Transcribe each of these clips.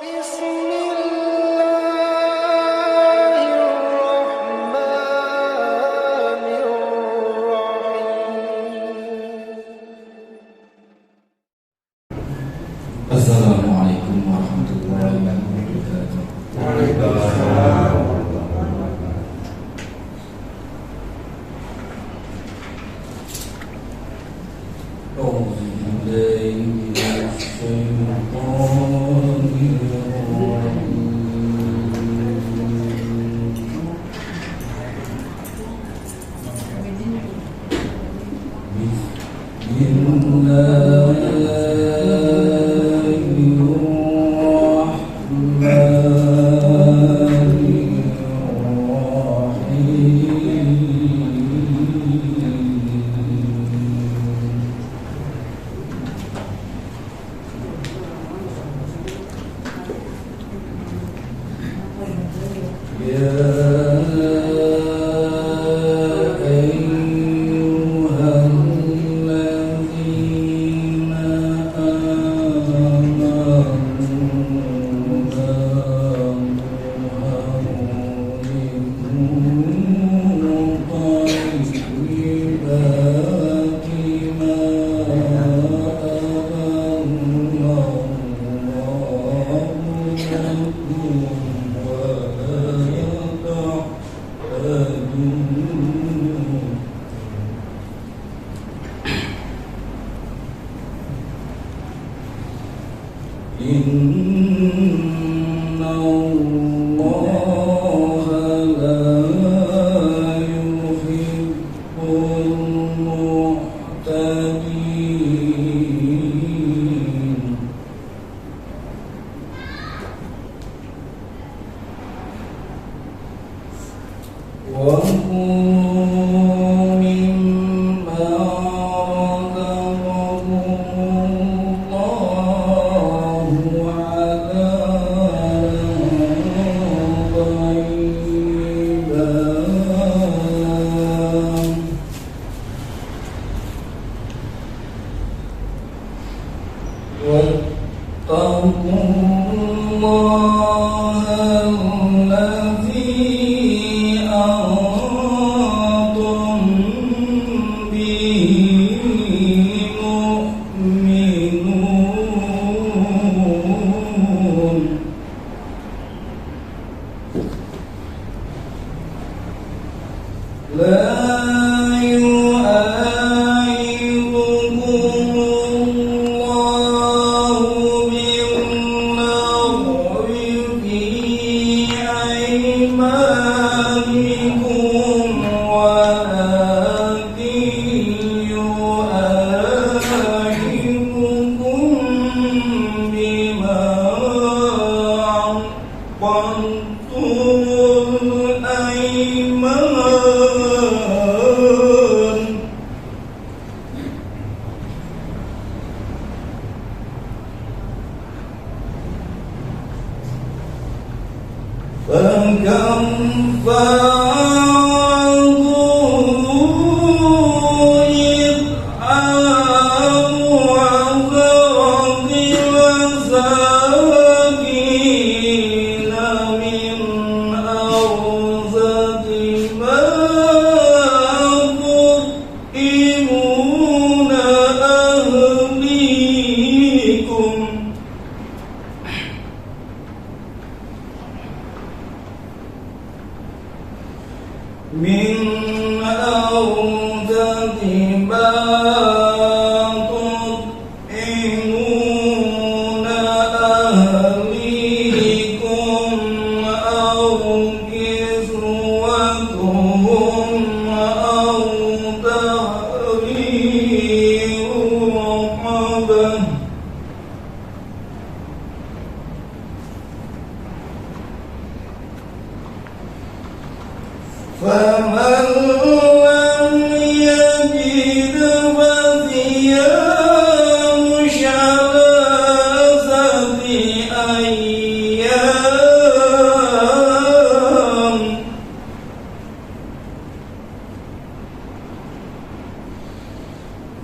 Assalamualaikum warahmatullahi wabarakatuh. Waalaikumsalam.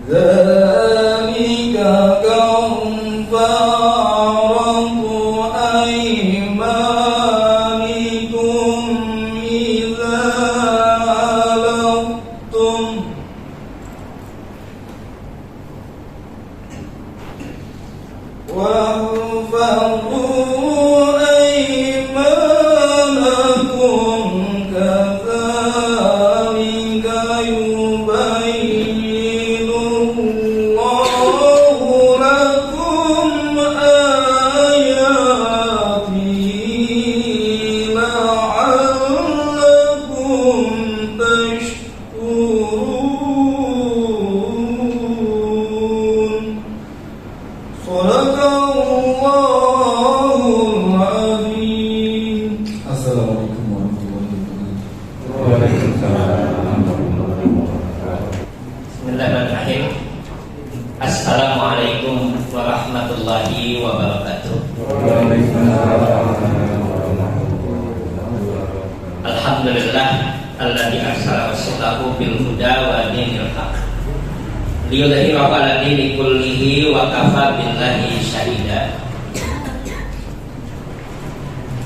ذلك كفارة أيمانكم إذا حلفتم واحفظوا أيمانكم كذلك يبين الله لكم آياته لعلكم تشكرون. صدق الله العظيم. Assalamualaikum warahmatullahi wabarakatuh. Waalaikumsalam warahmatullahi wabarakatuh. Bismillahirrahmanirrahim. Assalamualaikum warahmatullahi wabarakatuh. Waalaikumsalam warahmatullahi wabarakatuh. Alhamdulillah alladzi arsala rasulahu bil huda wa dinil haq liyudhhirahu 'ala dini kullihi wa kafa billahi syahida.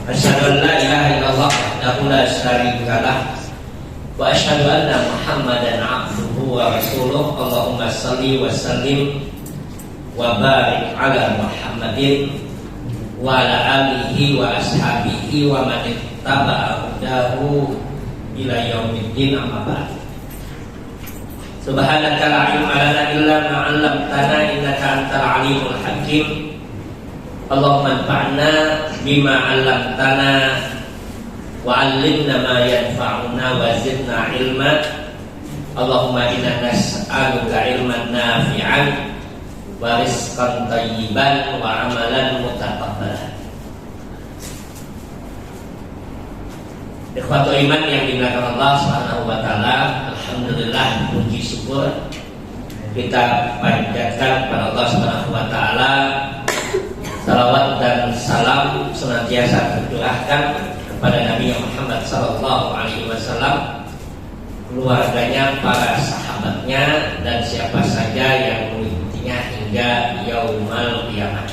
Asyhadu an la ilaha illallah wahdahu la syarika lah wa asyhadu anna Muhammadan 'abduhu wa rasuluh. Allahumma shalli wa sallim wa barik 'ala Muhammadin wa 'ala alihi wa ashabihi wa man ittaba'a hudahu ila yaumiddin, amma ba'd. Subhanaka la ilma lana illa ma 'allamtana innaka antal alimul hakim. Allahumma anfa'na bima 'allamtana wa 'allimna ma yanfa'una wa zidna ilma. Allahumma inna nas'aluka ilman nafi'an wa rizqan thayyiban wa amalan mutaqabbalan. Ikhwatul iman yang dimuliakan Allah Subhanahu wa taala, alhamdulillah, puji syukur kita panjatkan kepada Allah Subhanahu wa taala. Salawat dan salam senantiasa tercurahkan kepada Nabi Muhammad sallallahu alaihi wasallam, keluarganya, para sahabatnya, dan siapa saja yang mengikutinya hingga yaumul qiyamah.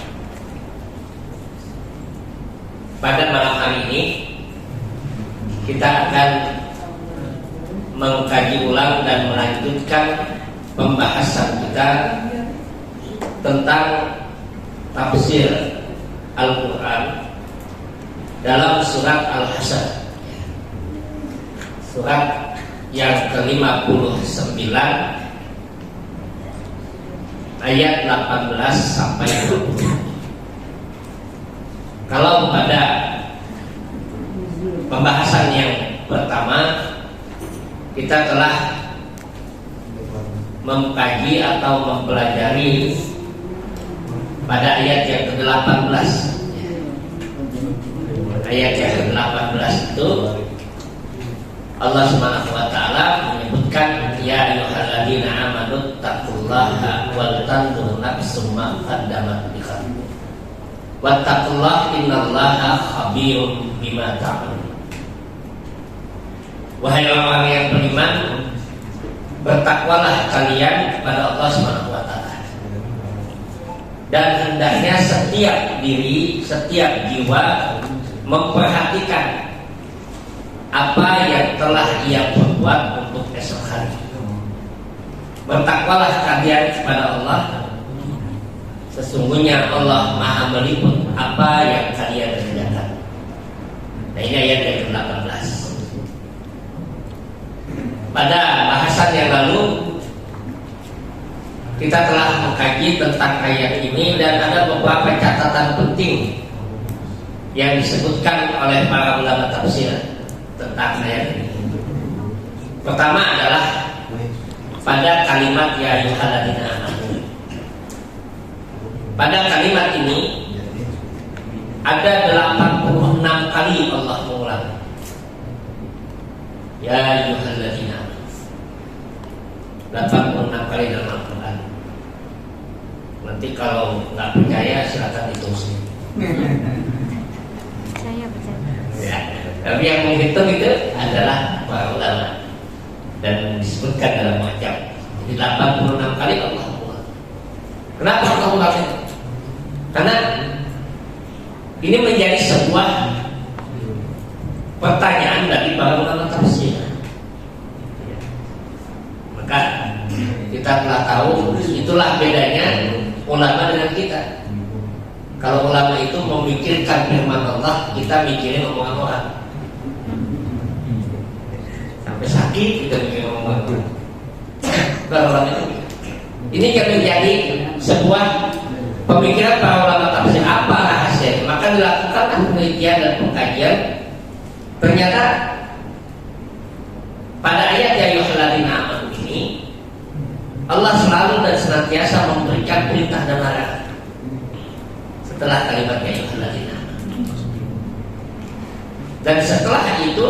Pada malam hari ini kita akan mengkaji ulang dan melanjutkan pembahasan kita tentang tafsir Al-Quran dalam surat Al-Hasyr, surat yang ke-59 ayat 18 sampai 20. Kalau pada pembahasan yang pertama kita telah mengkaji atau mempelajari pada ayat yang ke-18. Ayat yang ke-18 itu Allah Subhanahu wa taala menyebutkan, ya ayyuhalladzina amanu taqullaha wal tanzur nafsum ma qaddamat lighad wattaqullaha innallaha khabirum bima ta'malun. Wahai orang yang beriman, bertakwalah kalian kepada Allah Subhanahu wa taala. Dan hendaknya setiap diri, setiap jiwa memperhatikan apa yang telah ia perbuat untuk esok hari. Bertakwalah kalian kepada Allah, sesungguhnya Allah Maha meliput apa yang kalian kerjakan. Nah, ini ayat yang ke-18. Pada bahasan yang lalu kita telah mengkaji tentang ayat ini dan ada beberapa catatan penting yang disebutkan oleh para ulama tafsir tentang ayat ini. Pertama adalah pada kalimat ya ayyuhalladzina amanu. Pada kalimat ini ada 86 kali Allah mengulang ya ayyuhalladzina amanu. 86 kali dalam Al-Quran. Nanti kalau nggak percaya silakan ditulis. Saya percaya. Ya, tapi yang menghitung itu adalah para ulama dan disebutkan dalam macam. Jadi 86 kali Allah mengulang. Kenapa Allah mengulang itu? Karena Ini menjadi sebuah pertanyaan bagi para ulama tafsir. Maka kita telah tahu itulah bedanya ulama dengan kita. Kalau ulama itu memikirkan firman Allah, kita mikirin omongan orang. Sampai sakit kita mikirin omongan orang. Kalau ulama itu, ini yang menjadi sebuah pemikiran para ulama tafsir. Apa rahasia? Maka dilakukan penelitian dan pengkajian. Ternyata pada ayat ya ayyuhalladzina amanu ini Allah selalu dan senantiasa memberikan perintah dan larangan setelah kalimat ya ayyuhalladzina amanu. Dan setelah itu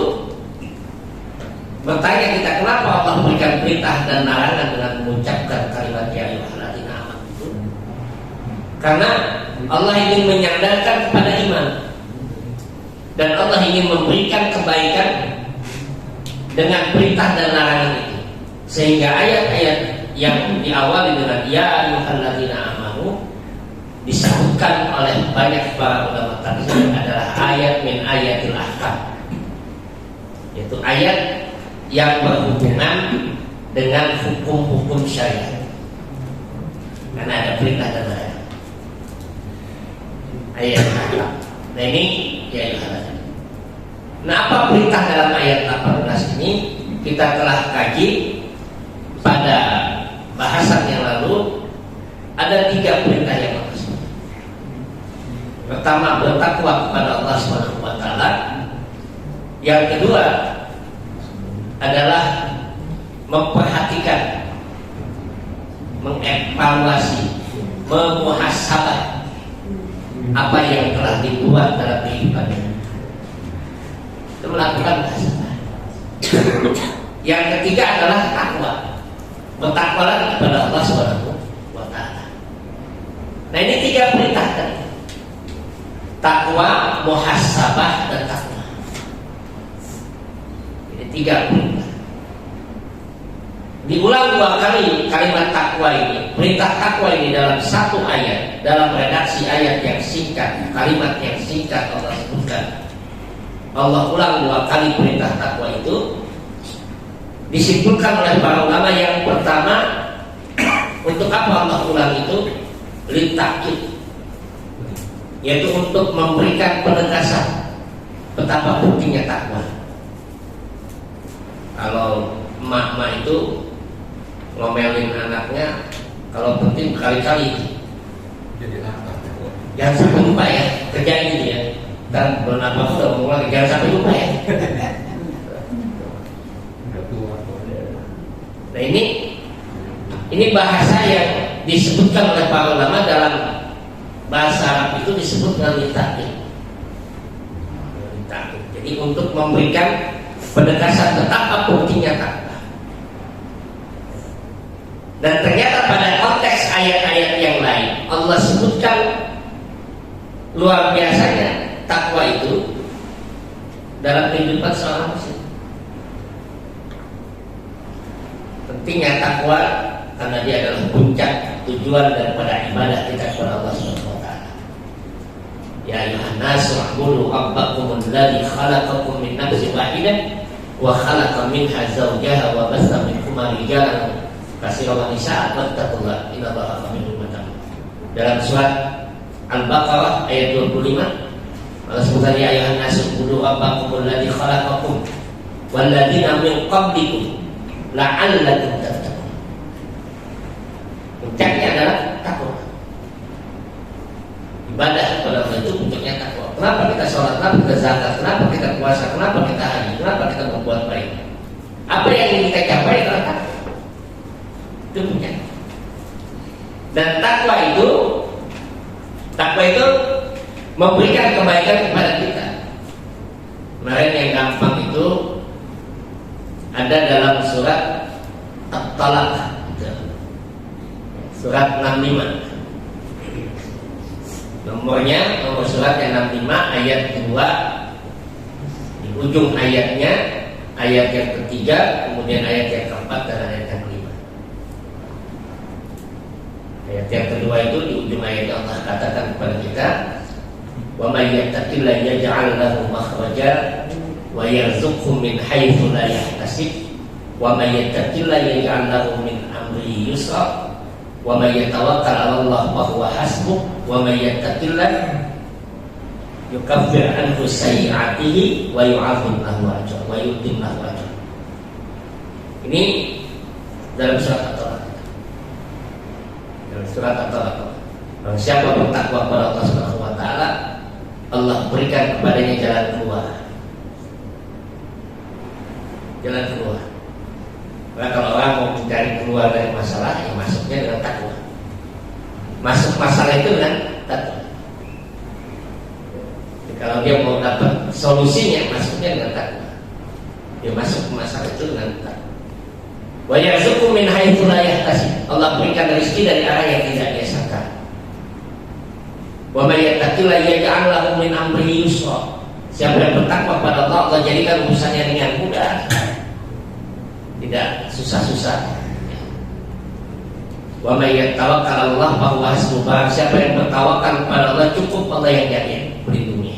bertanya kita, kenapa Allah memberikan perintah dan larangan dengan mengucapkan kalimat ya ayyuhalladzina amanu itu? Karena Allah ingin menyandarkan kepada iman, dan Allah ingin memberikan kebaikan dengan perintah dan larangan itu. Sehingga ayat-ayat yang diawali dengan ya ayyuhalladzina amanu disebutkan oleh banyak para ulama tafsir adalah ayat min ayatil ahkam, yaitu ayat yang berhubungan dengan hukum-hukum syariat, karena ada perintah dan larangan. Ayat ahkam. Nah ini ya ayyuhalladzina. Nah, apa perintah dalam ayat 18 ini? Kita telah kaji pada bahasan yang lalu. Ada 3 perintah yang maksud. Pertama, bertakwa kepada Allah SWT. Yang kedua adalah memperhatikan, mengevaluasi, memuhasabah apa yang telah dibuat dalam kehidupannya. Itu melakukan muhasabah. Yang ketiga adalah takwa, bertakwalah kepada Allah SWT. Nah ini 3 perintah tadi: takwa, muhasabah, dan takwa. Ini 3 perintah. Diulang 2 kali kalimat takwa ini, perintah takwa ini dalam 1 ayat, dalam redaksi ayat yang singkat, kalimat yang singkat Allah sebutkan. Allah ulang 2 kali perintah takwa itu. Disimpulkan oleh para ulama, yang pertama, untuk apa Allah ulang itu? Litakid, yaitu untuk memberikan penegasan betapa pentingnya takwa. Kalau emak-emak itu ngomelin anaknya, kalau penting berkali-kali, Jadi apa? jangan sampai lupa ya, kerjain ini ya. Dan belum apa udah mulai, jangan sampai lupa ya. Nah ini bahasa yang disebutkan oleh para ulama. Dalam bahasa Arab itu disebut dengan litakid. Jadi untuk memberikan penegasan betapa pentingnya takwa. Dan ternyata pada konteks ayat-ayat yang lain Allah sebutkan luar biasanya takwa itu dalam kehidupan seorang muslim. Pentingnya takwa karena dia adalah puncak tujuan daripada ibadah kita kepada Allah SWT. Ya ayyuhan nasu u'budu rabbakum alladzi khalaqakum min nafsin wahidah wa khalaqa minha zawjaha wa bassa minhuma rijalan katsiran wa nisaa'a wattaqullaha innallaha khabirun bima ta'malun. Dalam surat Al-Baqarah ayat 25 Allah sebutkan ya ayyuhan nasu u'budu rabbakum alladzi khalaqakum walladzina min qablikum la'allakum tattaqun. Puncaknya adalah takwa. Ibadah kepada Allah itu puncaknya takwa. Kenapa kita sholat? Kenapa kita zakat? Kenapa kita puasa? Kenapa kita haji? Kenapa kita berbuat baik? Apa yang ingin kita capai adalah takwa. Itu puncaknya. Dan takwa itu memberikan kebaikan kepada kita. Kemarin yang gampang itu ada dalam surat At-Talaq, surat 65. Nomor surat yang 65 ayat 2. Di ujung ayatnya ayat yang ketiga, kemudian ayat yang keempat dan ayat yang kelima. Ayat yang kedua itu di ujung ayat Allah katakan kepada kita, Wa may yattaqillaha yaj'al lahu makhraja wa yarzuqhu min haitsu la yahtasib. Wa may yattaqillaha yaj'al lahu min amrihi yusra. Wa may yatawakkal 'ala Allah fa huwa hasbuh. Wa may yattaqillaha yukaffir anhu sayyi'atihi wa yu'adhim lahu ajran wa yu'tim lahu ajran. Ini dalam surat At-Taubah. Dalam surat At-Taubah. Barang siapa bertakwa kepada Allah Subhanahu wa taala, Allah berikan kepadanya jalan keluar. Jalan keluar. Karena kalau orang mau mencari keluar dari masalah, ya masuknya dengan takwa. Masuk masalah itu dengan takwa. Kalau dia mau dapat solusinya, masuknya dengan takwa. Dia masuk ke masalah itu dengan takwa. Wa yarzuqhu min haitsu la yahtasib. Allah berikan rezeki dari arah yang tidak dia sangka. Wa may yattaqillaha yaj'al lahu min amrihi yusra. Siapa yang bertakwa kepada Allah, Allah jadikan urusannya dengan mudah. Tidak susah-susah. Wa may yatawakkal 'ala Allah fa huwa hasbuh. Siapa yang bertawakal kepada Allah, cukup Allah yang jadi pelindungnya.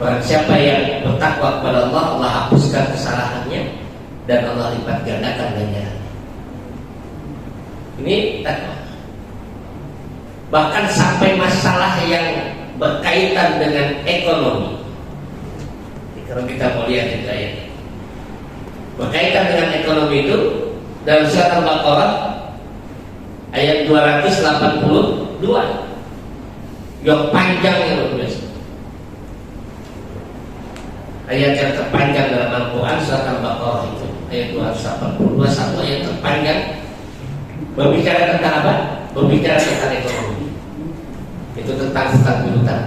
Barang siapa yang bertakwa kepada Allah, Allah hapuskan kesalahannya dan Allah lipat gandakan ganjarannya. Ini takwa. Bahkan sampai masalah yang berkaitan dengan ekonomi. Kalau kita mau lihat itu ayat berkaitan dengan ekonomi itu dalam surat Al-Baqarah ayat 282 yang panjang yang berbiasa. Ayat yang terpanjang dalam Al-Quran surat Al-Baqarah itu ayat 282, satu ayat terpanjang berbicara tentang apa? Berbicara tentang ekonomi. Itu tentang hutang.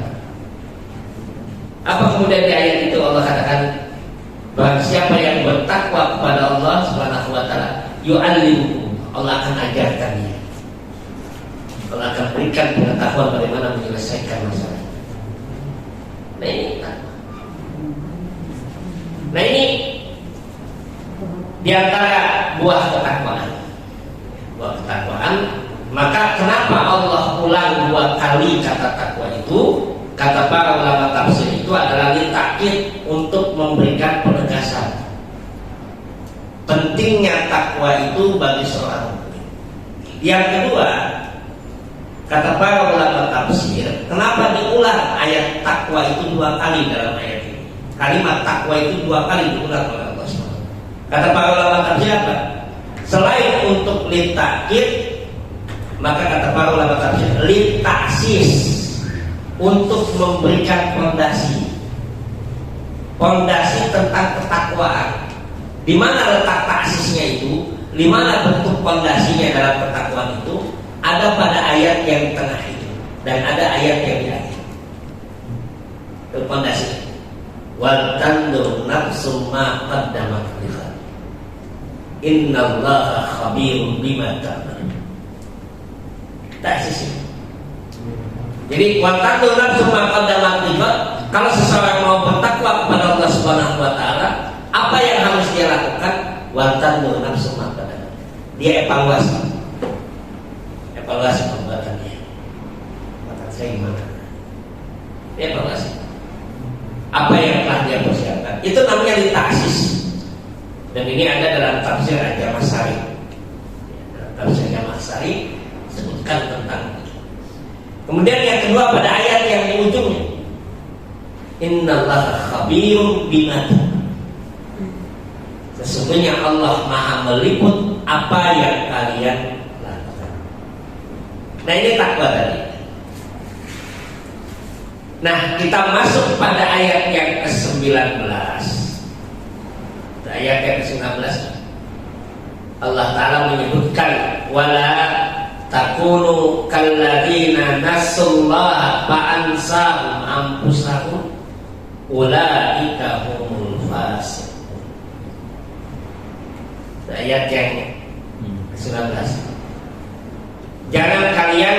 Apa kemudian di ayat itu Allah katakan, barang siapa yang bertakwa kepada Allah Subhanahu wa taala, yu'allimuhu, Allah akan ajarkan dia. Allah akan berikan pengetahuan bagaimana menyelesaikan masalah. Nah ini takwa. Nah ini di antara buah ketakwaan. Buah ketakwaan. Maka kenapa Allah ulang 2 kali kata takwa itu? Kata para ulama tafsir itu adalah litakid, untuk memberikan penegasan pentingnya takwa itu bagi seorang mukmin. Yang kedua, kata para ulama tafsir, kenapa diulang ayat takwa itu 2 kali dalam ayat ini? Kalimat takwa itu 2 kali diulang oleh Allah SWT. Kata para ulama tafsir apa? Selain untuk litakid, maka kata para ulama tafsir litaksis, untuk memberikan fondasi tentang ketakwaan. Di mana letak taksisnya itu? Di mana bentuk fondasinya dalam ketakwaan itu? Ada pada ayat yang tengah itu dan ada ayat yang di akhir. Itu fondasi. Wal tandur nafsum ma qaddamat lighad. Innallaha khabirun bima ta'malun. Taksisnya. Jadi watandu nafsu ma qaddamat lighad. Kalau seseorang mau bertakwa kepada Allah Subhanahu wa taala, apa yang harus dia lakukan? Watandu nafsu ma qaddamat. Dia evaluasi perbuatannya. Perbuatan saya gimana? Dia evaluasi. Apa yang telah dia persiapkan? Itu namanya litaksis. Dan ini ada dalam tafsir Al-Jamaah-Sari. Tafsir Al-Jamaah-Sari sebutkan tentang. Kemudian yang kedua pada ayat yang di ujungnya, Innallaha khabirun bima ta'malun. Sesungguhnya Allah Maha meliput apa yang kalian lakukan. Nah ini takwa tadi. Nah kita masuk pada ayat yang ke-19. Ayat yang ke-19 Allah Ta'ala menyebutkan wala takunu kalladzina nasullaha fa'ansahum anfusahum ulaika humul fasiqun. Ayat yang ke-19. Jangan kalian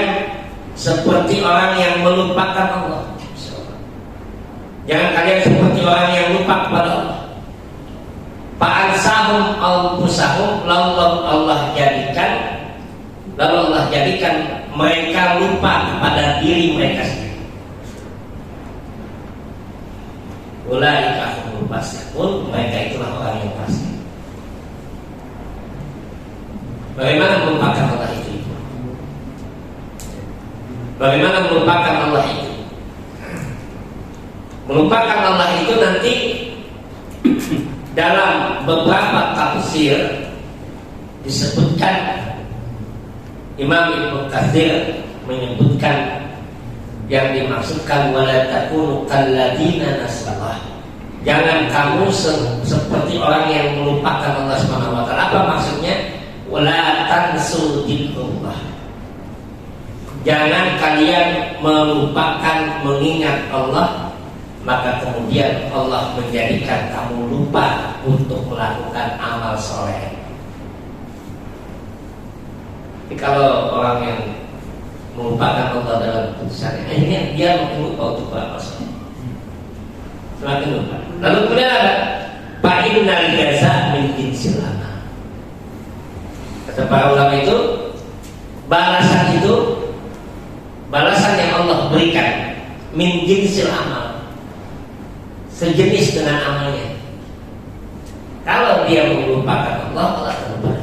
seperti orang yang melupakan Allah. Jangan kalian seperti orang yang lupa kepada Allah. Fa'ansahum anfusahum, lalu Allah jadikan mereka lupa kepada diri mereka sendiri. Ulaika humul fasiqun, mereka itulah orang yang fasik. Bagaimana melupakan Allah itu? Bagaimana melupakan Allah itu? Melupakan Allah itu nanti dalam beberapa tafsir disebutkan. Imam Ibnu Katsir menyebutkan yang dimaksudkan wala takunu kalladzina nasallah. Jangan kamu seperti orang yang melupakan Allah Subhanahu wa taala. Apa maksudnya? Wala tansu dzikrullah. Jangan kalian melupakan mengingat Allah, maka kemudian Allah menjadikan kamu lupa untuk melakukan amal soleh. Jadi kalau orang yang melupakan Allah dalam putusannya, akhirnya dia makin lupa untuk beramal soleh. Semakin lupa. Lalu kemudian ada fa'innal jaza min jinsil amal. Kata para ulama itu, balasan yang Allah berikan min jinsil amal, sejenis dengan amalnya. Kalau dia melupakan Allah, Allah akan lupa.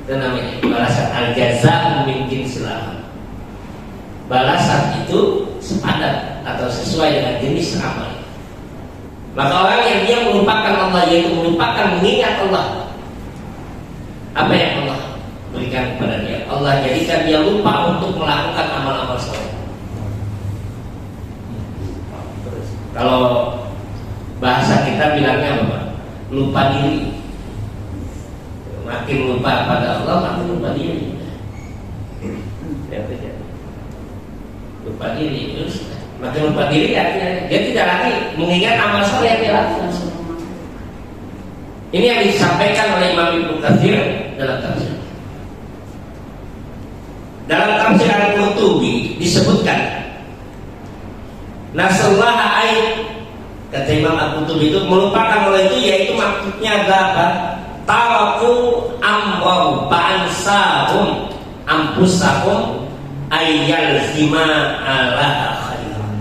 Itu namanya balasan al-jaza min jinsil amal. Balasan itu sepadan atau sesuai dengan jenis amal. Maka orang yang dia melupakan Allah, yaitu melupakan mengingat Allah, apa yang Allah berikan kepada dia? Allah jadikan dia lupa untuk melakukan amal-amal soleh. Kalau bahasa kita bilangnya apa? Lupa diri. Makin lupa pada Allah, makin lupa diri. Lupa diri, terus makin lupa diri artinya dia tidak lagi mengingat amal soleh yang dia lakukan. Ini yang disampaikan oleh Imam Ibnu Katsir dalam tafsir. Dalam tafsir Al-Qurtubi disebutkan nasallaha ayat, kata Imam Al-Qurtubi itu melupakan Allah itu yaitu maksudnya apa? Taraku amwahu ba'ansahum ampusahum ayyal zima ala khairan.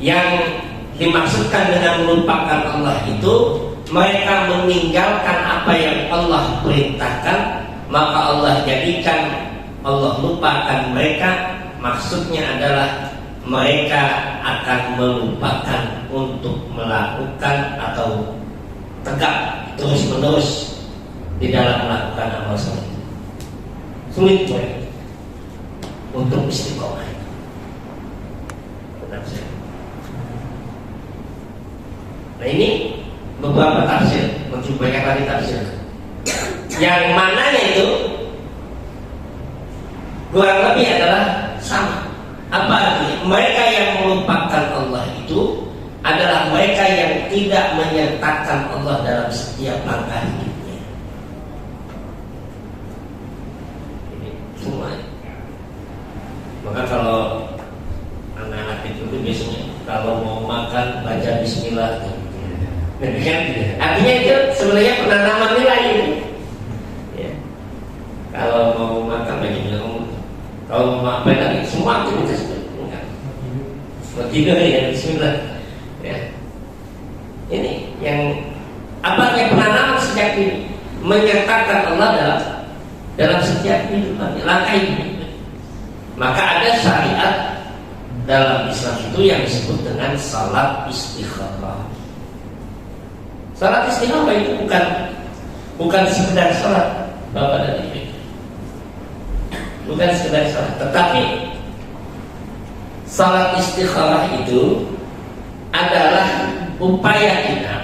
Yang dimaksudkan dengan melupakan Allah itu mereka meninggalkan apa yang Allah perintahkan, maka Allah jadikan Allah lupakan mereka. Maksudnya adalah mereka akan melupakan untuk melakukan atau tegak terus menerus di dalam melakukan amal soleh. Sulit mereka untuk istiqomah. Nah ini beberapa tafsir, mungkin banyak lagi tafsir. Yang mananya itu kurang lebih adalah sama. Apa artinya? Mereka yang melupakan Allah itu adalah mereka yang tidak menyertakan Allah dalam setiap langkah hidupnya. Ini semua. Maka kalau anak-anak itu biasanya kalau mau makan baca Bismillah. Artinya itu sebenarnya penanaman nilai ini. Ya. Kalau mau makan baca Bismillah. Kalau mau apa lagi semua aktivitas enggak. Seperti itu ya Bismillah. Ya. Ini yang apa yang penanaman sejak ini menyertakan Allah dalam setiap kehidupannya, langkah hidup. Maka ada syariat dalam Islam itu yang disebut dengan salat istikharah. Salat istikharah itu bukan sekedar salat, Bapak dan Ibu. Bukan sekedar salat, tetapi salat istikharah itu adalah upaya kita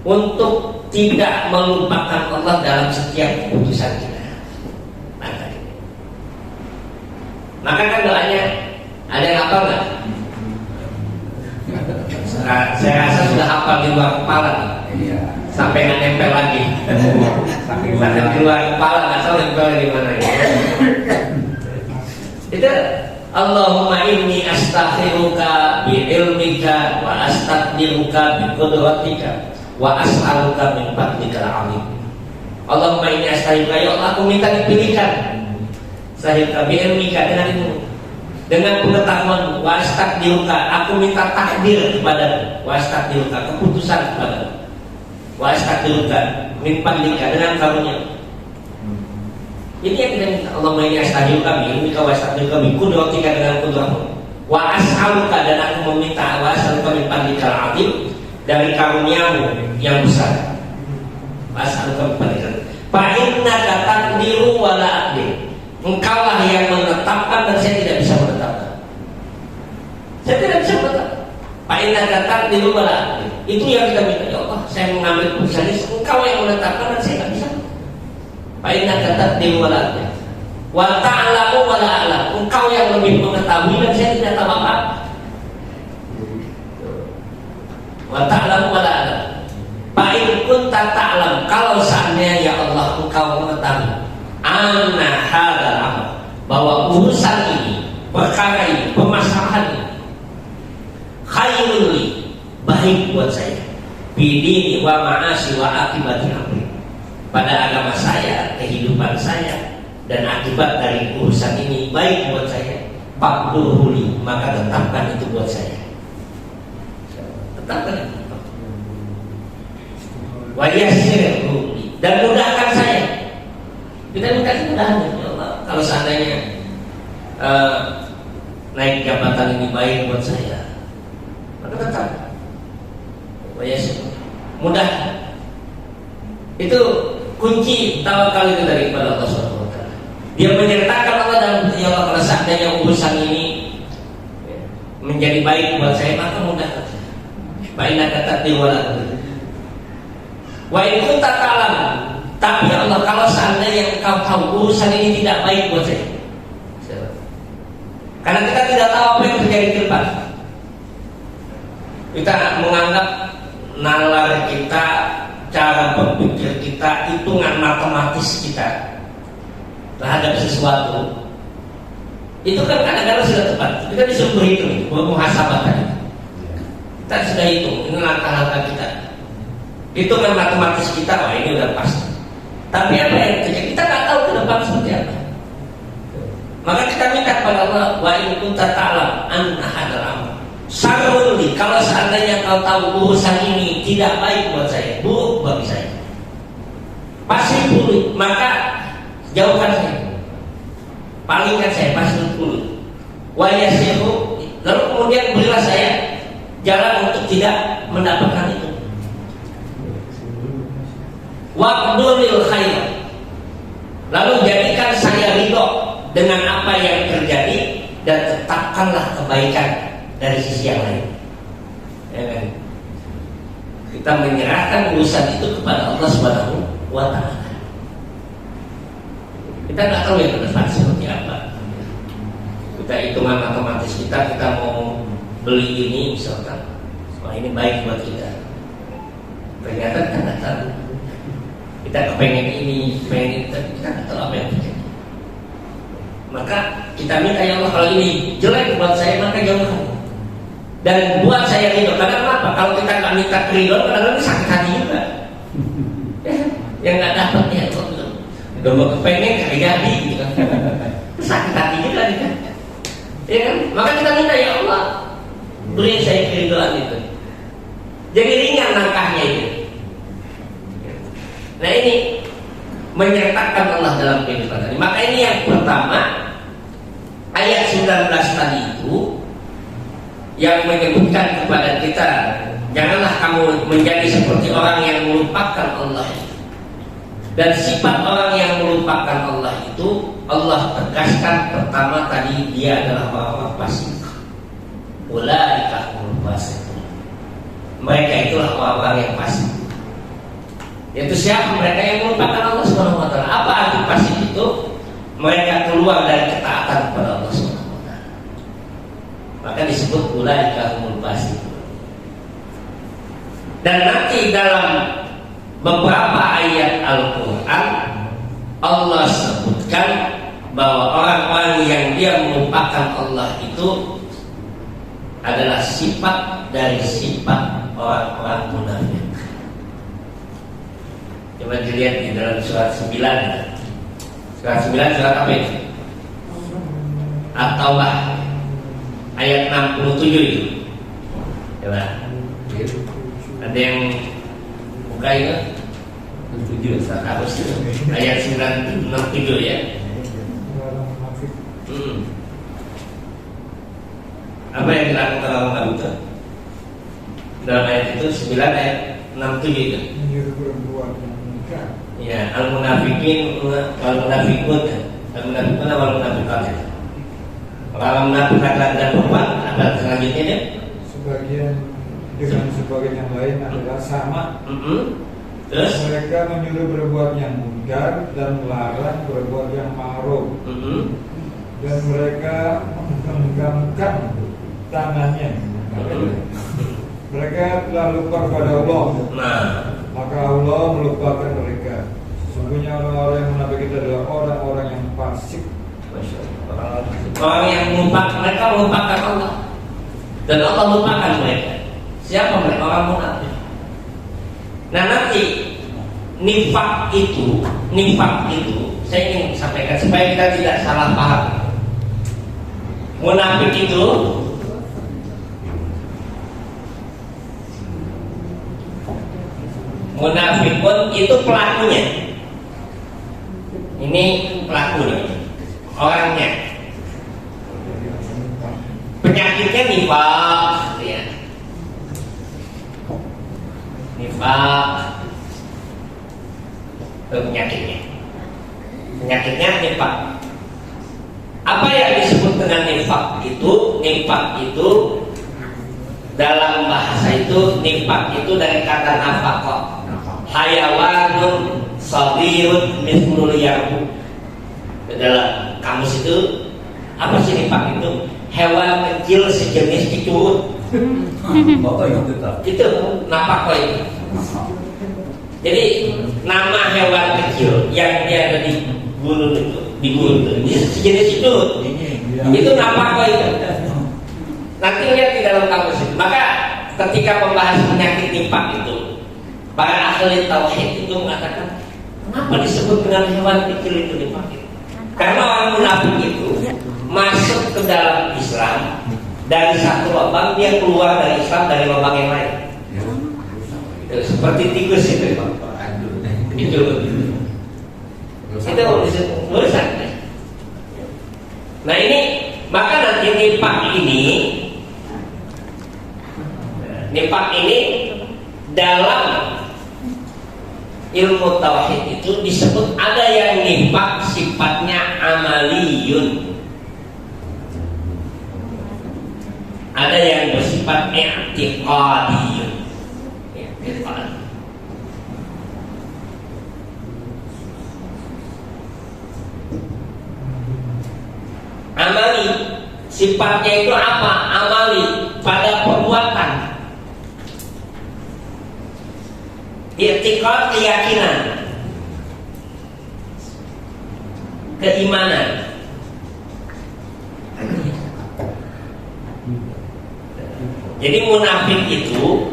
untuk tidak melupakan Allah dalam setiap keputusan kita. Maka kan doanya ada yang hafal nggak? Saya rasa sudah hafal di luar kepala nih. Sampai nggak nempel lagi. Sampai di luar kepala nggak tahu nempel di mana ya. Itu Allahumma inni astaghfiruka bi ilmika wa astaqdiruka bi qudratika wa as'aluka min fadlikal 'azim. Allahumma inni astaghfiruka, ya Allah aku minta dipilihkan. Sahil kabi ilmika dengan ilmu. dengan pengetahuan wastaqdiruka, aku minta takdir kepadamu, wastaqdiruka, keputusan kepadamu, wastaqdiruka min fadlika, dengan karunia. Ini yang kita minta. Allahumma inni astagfiruka bi ilmika wa astagfiruka bi qudratika, dengan kudrahmu. Wa as'aluka, dan aku meminta, wa as'aluka min fadlikal azim, dari karuniamu yang besar. Wa as'aluka min fadlikal. Fa innaka taqdiru wa la aqdir. Engkaulah yang menetapkan dan saya tidak bisa menetapkan. Saya tidak bisa menetapkan. Fa innaka taqdiru wa la aqdir. Itu yang kita minta. Ya Allah, saya mengambil keputusan ini, engkau yang menetapkan dan saya tidak bisa. Fa innaka taqdiru wa la aqdir. Wa ta'lamu wa la a'lam. Engkau yang lebih mengetahui dan saya tidak tahu apa. Wa ta'lamu wa la a'lam. Fa in kunta ta'lam, kalau seandainya ya Allah engkau mengetahui anna hadzal amr, bahwa urusan ini, perkara ini, permasalahan ini khairul li, baik buat saya, bidini wa ma'asi wa akibati amri, pada agama saya, kehidupan saya, dan akibat dari urusan ini baik buat saya, faqdurhuli, maka tetapkan itu buat saya. Tetapkan itu. Wa yassirhuli, dan mudahkan saya. Kita minta kemudahan, ya Allah. Kalau seandainya naik jabatan ini baik buat saya, maka tetap wa yassir, mudah. Itu kunci tawakal itu daripada Allah Subhanahu wa taala. Dia menyertakan Allah dalam, ya Allah, kalau seandainya urusan ini menjadi baik buat saya, maka mudahkan saya. Baiklah kata diwala. Wa in kunta ta'lam, tapi ya Allah, kalau seandainya engkau tahu urusan ini tidak baik buat saya, karena kita tidak tahu apa yang terjadi ke depan. Kita menganggap nalar kita, cara berpikir kita, hitungan matematis kita terhadap sesuatu itu kan kadang-kadang sudah tepat. Kita disuruh berhitung, bermuhasabah tadi. Kita sudah hitung, ini langkah-langkah kita. Hitungan matematis kita, wah ini udah pasti. Tapi apa yang terjadi? Kita nggak tahu ke depan seperti apa. Maka kita minta kepada Allah, wa in kunta ta'lam anna hadzal amr syarrun li, kalau seandainya kau tahu urusan ini tidak baik buat saya, buruk bagi saya, pasti buruk, maka jauhkan saya, palingkan saya, pasti buruk. Wa yassirhu, lalu kemudian berilah saya jalan untuk tidak mendapatkan itu. Waqduril khair, lalu jadikan saya ridho dengan apa yang terjadi dan tetapkanlah kebaikan dari sisi yang lain. Ya kan? Kita menyerahkan urusan itu kepada Allah Subhanahu wa taala. Kita nggak tahu yang ke depan seperti apa. Kita hitungan matematis kita mau beli ini misalkan, wah ini baik buat kita. Ternyata kita nggak tahu. Kita kepengen ini, pengen itu, kita nggak tahu apa yang terjadi. Maka kita minta, ya Allah, kalau ini jelek buat saya, maka jauhkan. Dan buat saya ridho. Karena kenapa? Kalau kita nggak minta ridho, kadang-kadang sakit hati juga. Yang nggak dapat ya, udah mau kepengen kagak jadi, gitu kan? Sakit hati juga kan? Ya kan? Maka kita minta, ya Allah, beri saya keridhaan itu. Jadi ringan langkahnya itu. Nah ini menyertakan Allah dalam kehidupan tadi. Maka ini yang pertama, ayat 19 tadi itu yang menyebutkan kepada kita, janganlah kamu menjadi seperti orang yang melupakan Allah. Dan sifat orang yang melupakan Allah itu Allah tegaskan pertama tadi, dia adalah orang-orang fasik. Ulaika humul fasiqun. Mereka itulah orang-orang yang fasik. Yaitu siapa? Mereka yang melupakan Allah Subhanahu wa taala. Apa arti fasik itu? Mereka keluar dari ketaatan kepada Allah Subhanahu wa taala. Maka disebut ulaika humul fasiqun. Dan nanti dalam beberapa ayat Al-Qur'an Allah sebutkan bahwa orang-orang yang dia melupakan Allah itu adalah sifat dari sifat orang-orang munafik. Coba dilihat di dalam surat 9. Surat 9 surat apa itu? At-Taubah. ayat 67 itu. Coba. Ada yang buka itu? 7 Harus itu. Ayat 967 ya. Apa yang dilakukan orang Nabi dalam ayat itu 9 ayat 67 itu. Ya, al-munafiqin wal munafiqun wal munafiqat. Kalau munafiqat dan perempuan ada selanjutnya dia. Sebagian dengan sebagian yang lain adalah sama. Terus Mereka menyuruh berbuat yang munkar dan melarang berbuat yang ma'ruf. Dan mereka menggenggamkan tangannya. Mereka telah lupa kepada Allah. nah, Maka Allah melupakan mereka. Sesungguhnya orang-orang yang munafik itu adalah orang-orang yang fasik. orang yang mereka melupakan Allah dan Allah lupakan mereka. Siapa mereka? Orang munafik. Nah, nanti nifak itu saya ingin sampaikan supaya kita tidak salah paham. Munafik itu munafikun itu pelakunya. Ini pelakunya, orangnya. Penyakitnya nifak, ya. Nifak itu penyakitnya. Penyakitnya nifak. Apa yang disebut dengan nifak itu? Nifak itu dalam bahasa itu, nifak itu dari kata nafaqah. Hayawanun saghirun mithlul yarbu. Dalam kamus itu apa sih nifak itu? Hewan kecil sejenis kicurut. Bapak yang tetap. Itu nafaqah itu. Jadi nama hewan kecil yang dia ada di gunung itu, ini sejenis itu. Itu nafaqah itu. Nanti lihat di dalam kamus itu. Maka ketika membahas penyakit nifak itu, para ahli tauhid itu mengatakan, kenapa disebut dengan hewan kecil itu nifak? Karena orang munafik itu masuk ke dalam Islam dari satu lubang, dia keluar dari Islam dari lubang yang lain. Itu, seperti tikus itu. Itu urusan. Nah ini, maka nanti nifak ini dalam ilmu tauhid itu disebut ada yang nifak sifatnya amaliyun, ada yang bersifat i'tiqadiyun. Amali sifatnya itu apa? Amali pada perbuatan. I'tiqad keyakinan, keimanan. Jadi munafik itu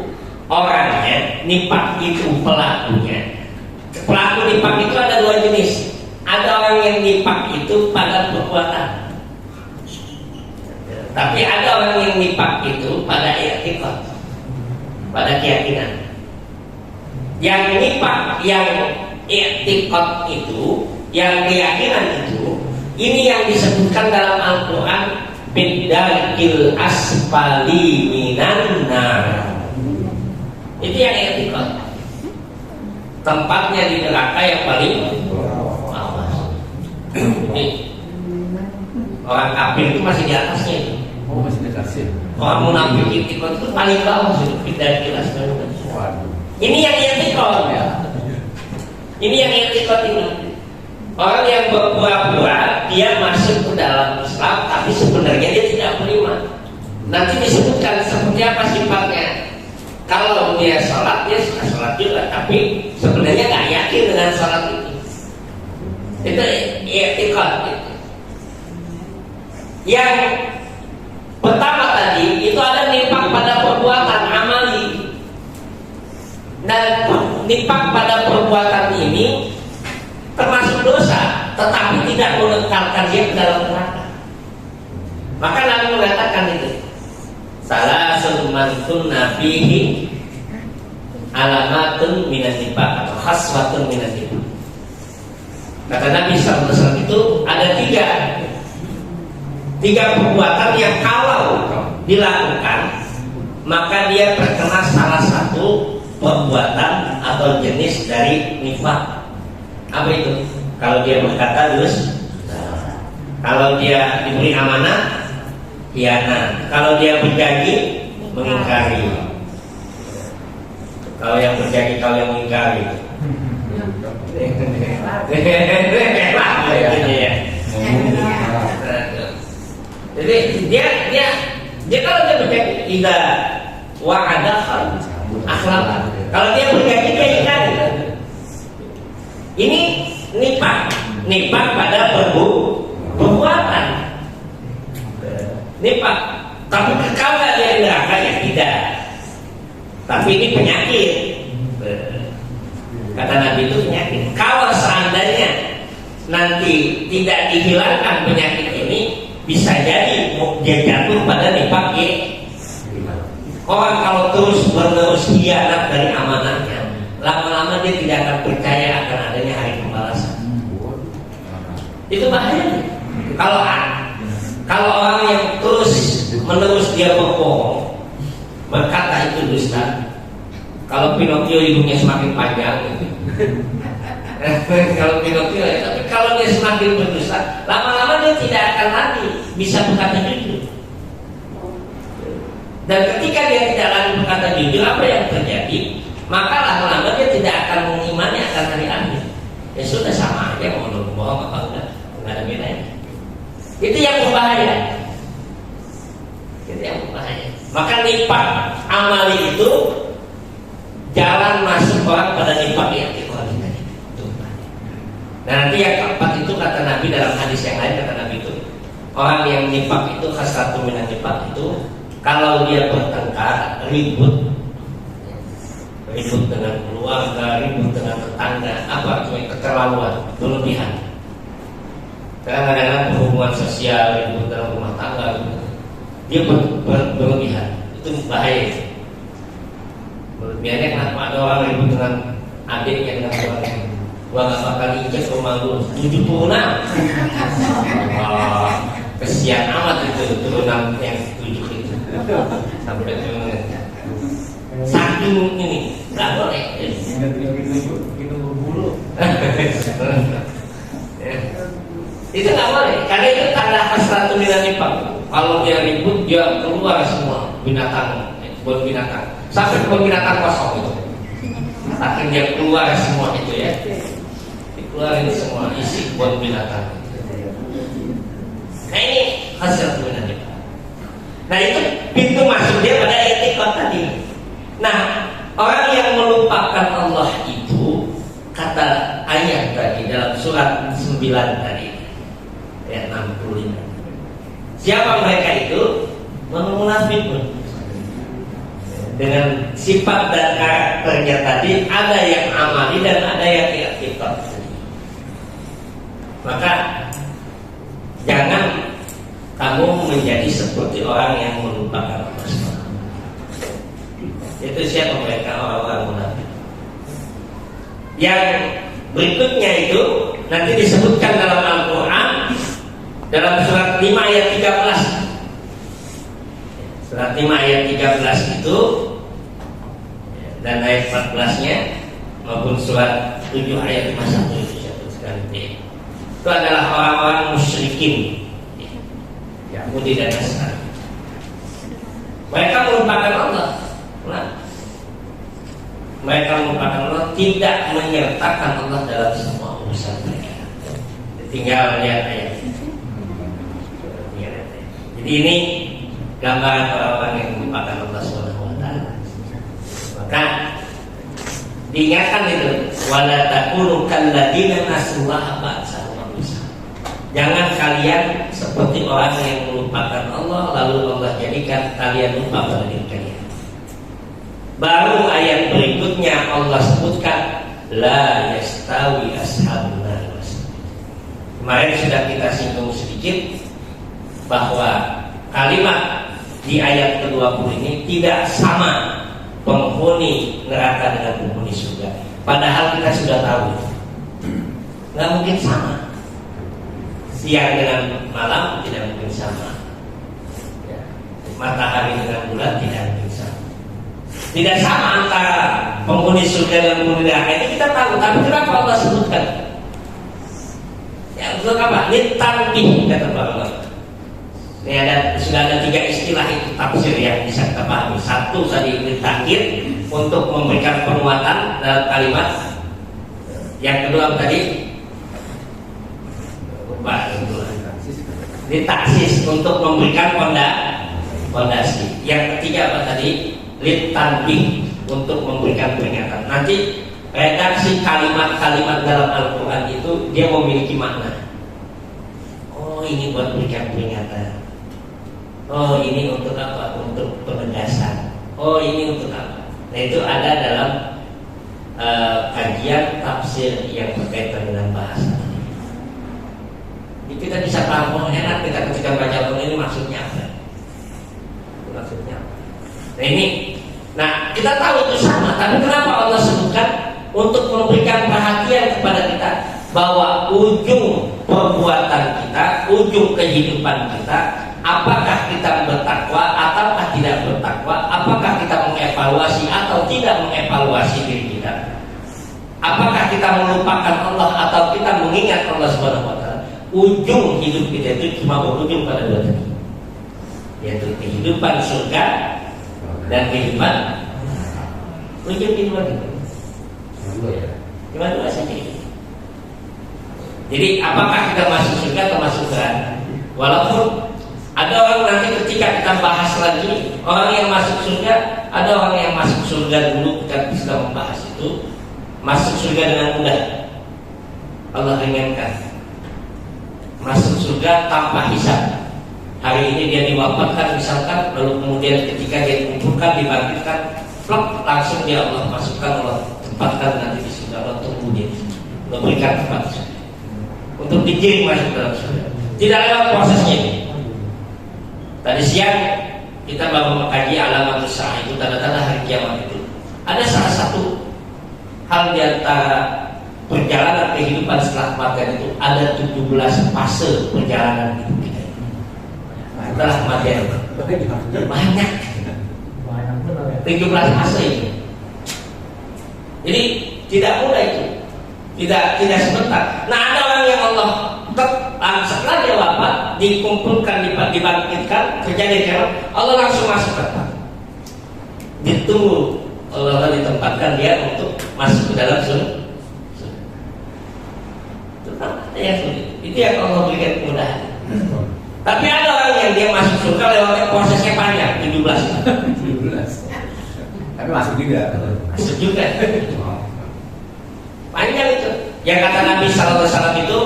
orangnya, nifak itu pelakunya. Pelaku nifak itu ada dua jenis. Ada orang yang nifak itu pada perbuatan, tapi ada orang yang nifak itu pada i'tiqad, pada keyakinan. Yang nifak, yang i'tiqad itu, yang keyakinan itu, ini yang disebutkan dalam Al-Quran bidarkil asfali minan nar. Itu yang i'tiqad, tempatnya di neraka yang paling bawah. Orang kafir itu masih di atasnya. Oh, masih dikasih. Orang munafik i'tiqad itu paling bawah sudah bidarkil asfali minan nar. Ini yang i'tiqad ya. Ini yang i'tiqad ini. Orang yang berpura-pura dia masuk ke dalam Islam, tapi sebenarnya dia tidak beriman. Nanti disebutkan seperti apa sifatnya. Kalau dia sholat, dia suka sholat juga, tapi sebenarnya nggak yakin dengan sholat itu. Itu i'tiqad. Yang pertama tadi itu ada nifak pada perbuatan amali. Dan nifak pada perbuatan ini termasuk dosa, tetapi tidak mengekalkan dia ke dalam neraka. Maka Nabi mengatakan itu. Salasun man kunna fihi alamatun minan nifaq atau khaswatun minan nifaq. Kata Nabi SAW itu ada tiga perbuatan yang kalau dilakukan maka dia terkena salah satu perbuatan atau jenis dari nifaq. Apa itu? Kalau dia berkata dusta, kalau dia diberi amanah khianat, kalau dia berjanji mengingkari. Kalau yang berjanji, kalau yang mengingkari. Jadi dia kalau dia berjanji tidak wa'ada akhlak. Kalau dia berjanji dia ingkari. Ini nifaq pada perbuatan. Nifaq. Tapi kekal nggak dia di neraka ya tidak. Tapi ini penyakit. Kata Nabi itu penyakit. Kalau seandainya nanti tidak dihilangkan penyakit ini, bisa jadi dia jatuh pada nifaq ya. Orang kalau terus menerus khianat dari amanahnya, lama-lama dia tidak akan percaya akan adanya hari pembalasan. Itu bahaya. Kalau orang yang terus menerus dia berbohong, berkata itu dusta. Kalau Pinocchio hidungnya semakin panjang, kalau Pinocchio ya, tapi kalau dia semakin berdusta, lama-lama dia tidak akan lagi bisa berkata jujur. Dan ketika dia tidak lagi berkata jujur, apa yang terjadi? Maka lama-lama dia tidak akan mengimani akan hari akhir. Ya sudah sama aja mau bohong apa enggak ada bedanya. Itu yang berbahaya. Maka nifaq amali itu jalan masuk orang pada nifaq yang dikualitas. Nah nanti yang keempat itu kata Nabi dalam hadis yang lain, kata Nabi itu orang yang nifaq itu khasatun minan nifaq itu kalau dia bertengkar, ribut dengan keluarga, ribut dengan tetangga, apa keterlaluan, berlebihan. Kadang-kadang berhubungan sosial, ribut dalam rumah tangga, dia berlebihan, itu bahaya. Berlebihannya kenapa? Ada orang ribut dengan adiknya, dengan keluarga. Gua nggak bakal injek rumah lu 76. Kesian amat itu turunan yang 7 itu sampai saking ini nggak boleh. Itu berbulu. Itu nggak boleh, karena itu tanda hasratun minan nifaq. Kalau dia ribut, dia keluar semua binatang, sampai kebun binatang kosong itu. Saking dia keluar semua itu ya, dikeluarin semua isi kebun binatang. Nah ini hasratun minan nifaq. Nah itu pintu masuk dia pada etikot tadi. Nah orang yang melupakan Allah itu, kata ayat tadi dalam surat 9 tadi ayat 65. Siapa mereka itu? Munafikun. Dengan sifat dan karakternya tadi, ada yang amali dan ada yang i'tiqad. Maka jangan kamu menjadi seperti orang yang melupakan Allah SWT. Itu siapa mereka? Orang-orang munafik. Yang berikutnya itu nanti disebutkan dalam Al-Quran dalam surat 5 ayat 13. Surat 5 ayat 13 itu dan ayat 14-nya maupun surat 7 ayat 51 itu satu sekali. Itu adalah orang-orang musyrikin Yahudi dan Nasrani. Mereka melupakan Allah. Nah, mereka melupakan Allah, tidak menyertakan Allah dalam semua urusan mereka. Tinggal lihat ayat. Jadi ini gambaran orang-orang yang melupakan Allah SWT. Maka diingatkan itu, wala takunu kalladzina nasullaha fa'ansahu. Jangan kalian seperti orang yang melupakan Allah lalu Allah jadikan kalian lupa pada diri kalian. Baru ayat berikutnya Allah sebutkan la yastawi ashabun nar. Kemarin sudah kita singgung sedikit bahwa kalimat di ayat ke-20 ini tidak sama penghuni neraka dengan penghuni surga. Padahal kita sudah tahu, nggak mungkin sama. Siang dengan malam tidak mungkin sama. Ya. Matahari dengan bulan tidak mungkin sama. Tidak sama antara penghuni surga dan penghuni neraka, ini kita tahu. Tapi kenapa Allah sebutkan? Ya, untuk apa? Litanbih, kata Allah. Ini sudah ada 3 istilah itu tafsir yang bisa kita pahami. Satu tadi litakir, untuk memberikan penguatan dalam kalimat. Yang kedua tadi litaksis, untuk memberikan fondasi. Yang ketiga apa tadi? Litanbih, untuk memberikan peringatan. Nanti redaksi kalimat-kalimat dalam Al-Quran itu dia memiliki makna. Oh, ini buat berikan peringatan. Oh, ini untuk apa? Untuk penegasan. Oh, ini untuk apa? Nah, itu ada dalam kajian tafsir yang berkaitan dengan bahasa. Jadi kita bisa paham, oh enak kita ketika baca Al-Quran ini maksudnya apa? Maksudnya apa? Nah, kita tahu itu sama, tapi kenapa Allah sebutkan untuk memberikan perhatian kepada kita bahwa ujung perbuatan kita, ujung kehidupan kita, apakah kita bertakwa ataukah tidak bertakwa, apakah kita mengevaluasi atau tidak mengevaluasi diri kita, apakah kita melupakan Allah atau kita mengingat Allah Subhanahu wa taala. Ujung hidup kita itu cuma berujung pada 2 tadi, yaitu kehidupan surga dan kehidupan ujung kehidupan itu cuma 2 saja. Jadi apakah kita masuk surga atau masuk neraka? Walaupun ada orang nanti ketika kita bahas lagi orang yang masuk surga, ada orang yang masuk surga dulu kita sudah membahas itu, masuk surga dengan mudah, Allah ringankan. Masuk surga tanpa hisab. Hari ini dia diwafatkan misalkan, lalu kemudian ketika dia dikumpulkan, dibangkitkan, plok, langsung dia Allah masukkan, Allah tempatkan nanti di surga. Allah tunggu dia, Allah berikan tempat untuk digiring masuk dalam surga. Tidak lewat prosesnya ini. Tadi siang kita baru mengkaji alamat usaha itu, tanda-tanda hari kiamat itu. Ada salah satu hal di antara perjalanan kehidupan setelah kematian itu, ada 17 fase perjalanan hidup kita. Setelah kematian banyak 17 fase itu. Jadi tidak mudah itu, tidak sebentar. Nah, ada orang yang Allah setelah dia wafat, dikumpulkan, dibangkitkan, terjadi kiamat, Allah langsung masuk ke tempat. Ditunggu Allah ditempatkan dia untuk masuk ke dalam surga. Itu yang Allah berikan kemudahan. Tapi ada orang yang dia masuk surga lewat prosesnya panjang, 17. Tapi masuk juga. Masuk juga. Panjang itu. Yang kata Nabi SAW itu,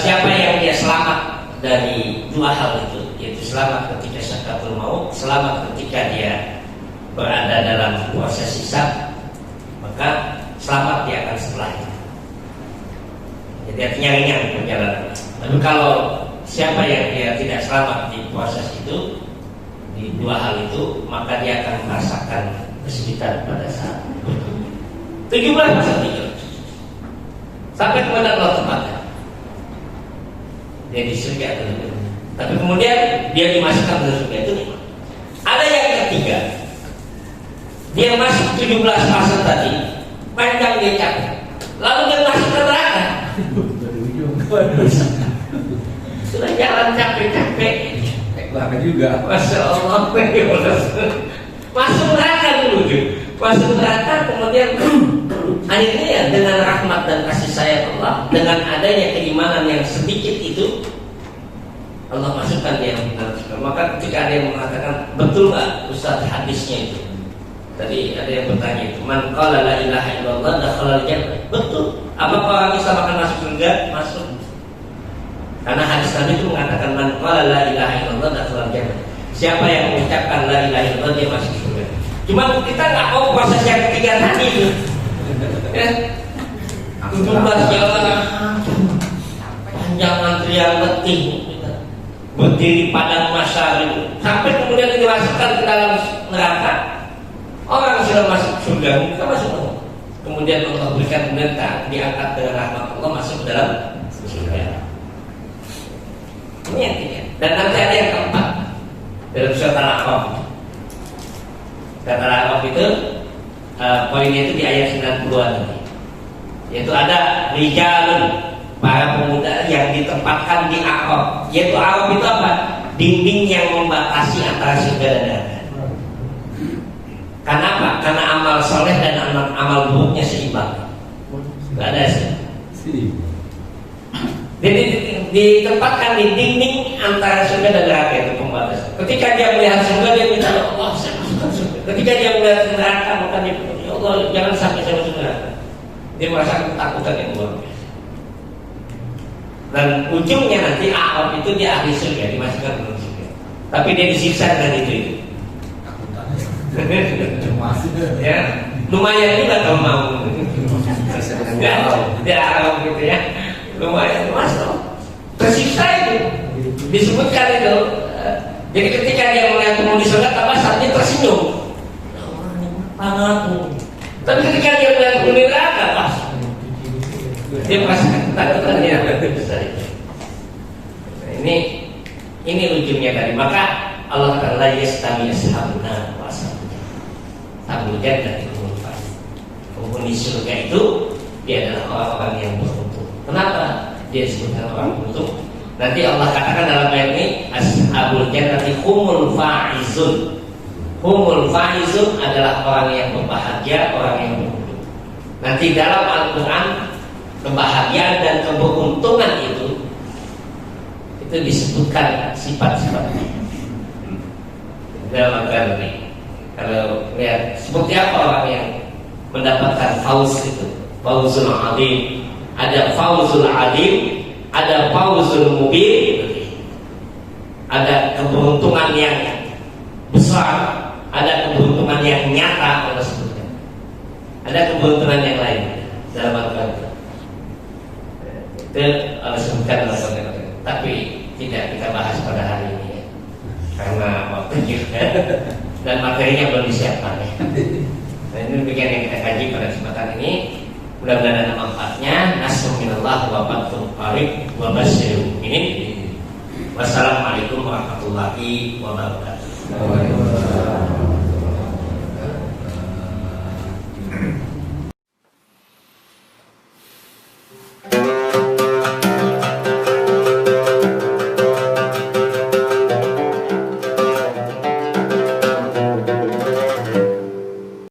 siapa yang dia selamat dari 2 hal itu, yaitu selamat ketika sakaratul maut, selamat ketika dia berada dalam proses hisab, maka selamat dia akan setelah itu. Jadi artinya ringan perjalanan. Tapi kalau siapa yang dia tidak selamat di proses itu, di 2 hal itu, maka dia akan merasakan kesulitan pada saat berikutnya. 17 pasal 3 sampai kepada Allah tempatnya. Dia di surga itu. Tapi kemudian dia dimasukkan ke surga itu. Ada yang ketiga, dia masuk 17 fase tadi, panjang dia capek, lalu dia masuk ke neraka. Sudah jalan capek-capek, Neraka juga. Masya Allah. Masuk neraka dulu, masuk neraka, kemudian akhirnya ya dengan rahmat dan kasih sayang Allah, dengan adanya keimanan yang sedikit itu, Allah masukkan dia ke neraka. Maka ketika ada yang mengatakan, betul nggak Ustaz hadisnya itu? Tadi ada yang bertanya itu, man qala la ilaha illallah dakhala al-jannah. Betul. Apakah orang Islam akan masuk surga? Masuk. Karena hadis Nabi itu mengatakan, man qala la ilaha illallah dakhala al-jannah. Siapa yang mengucapkan la ilaha illallah dia masuk surga. Cuma kita nggak mau proses yang ketiga tadi itu. Ya. 17 jalan panjang antrian letih. berdiri padang masyarakat sampai kemudian dimasukkan ke dalam neraka. Orang sudah masuk surga, kita masuk neraka. Kemudian Allah berikan perintah diangkat dengan rahmat Allah masuk ke dalam surga. Ini yang ketiga. Dan nanti ada yang keempat dalam surat Al-A'raf. Surat Al-A'raf itu poinnya itu di ayat 90-an nanti. Yaitu ada rijalun, para pemuda yang ditempatkan di A'raf. Yaitu A'raf itu apa? Dinding yang membatasi antara surga dan neraka. Karena apa? Karena amal soleh dan amal buruknya seimbang. Tidak ada sih. Jadi ditempatkan di dinding antara surga dan neraka itu pembatas. Ketika dia melihat surga dia minta ya Allah saya masukkan surga. Ketika dia melihat neraka maka dia bilang ya Allah jangan sampai saya masuk neraka. Dia merasakan ketakutan yang luar biasa. Dan ujungnya nanti A'raf itu dia ahli surga dimasukkan ke dalam surga. Tapi dia disiksa dengan itu. Ya, lumayan juga kalau mau. Dia A'raf gitu ya. Lumayan masuk tersiksa itu disebutkan itu. Jadi ketika dia melihat penghuni surga tambah saatnya tersenyum tapi ketika dia melihat penghuni neraka pas dia merasakan ketakutannya. Ini ujungnya tadi. Maka Allah Ta'ala yastami ashabuna wa ashabul jannah itu penghuni surga itu dia adalah orang-orang yang beruntung. Kenapa dia disebutkan orang beruntung? Nanti Allah katakan dalam ayat ini ashabul jannati humul faizun. Humul faizun adalah orang yang berbahagia, orang yang beruntung. Nanti dalam Al-Quran kebahagiaan dan keberuntungan itu disebutkan sifat-sifatnya dalam Al-Quran ini. Kalau lihat seperti apa orang yang mendapatkan fauz itu, fauzul azim. Ada fauzul adim, ada fauzul mubin, ada keberuntungan yang besar, ada keberuntungan yang nyata Allah sebutkan. Ada keberuntungan yang lain dalam Al-Quran. Itu Allah sebutkan dalam Al-Quran. Tapi tidak kita bahas pada hari ini ya. Karena waktu juga dan materinya belum disiapkan ya. Dan ini demikian yang kita kaji pada kesempatan ini. Mudah-mudahan ada manfaatnya. Nasrul minallah wa fathun qarib wa basyiril mu'minin. Wassalamualaikum warahmatullahi wabarakatuh.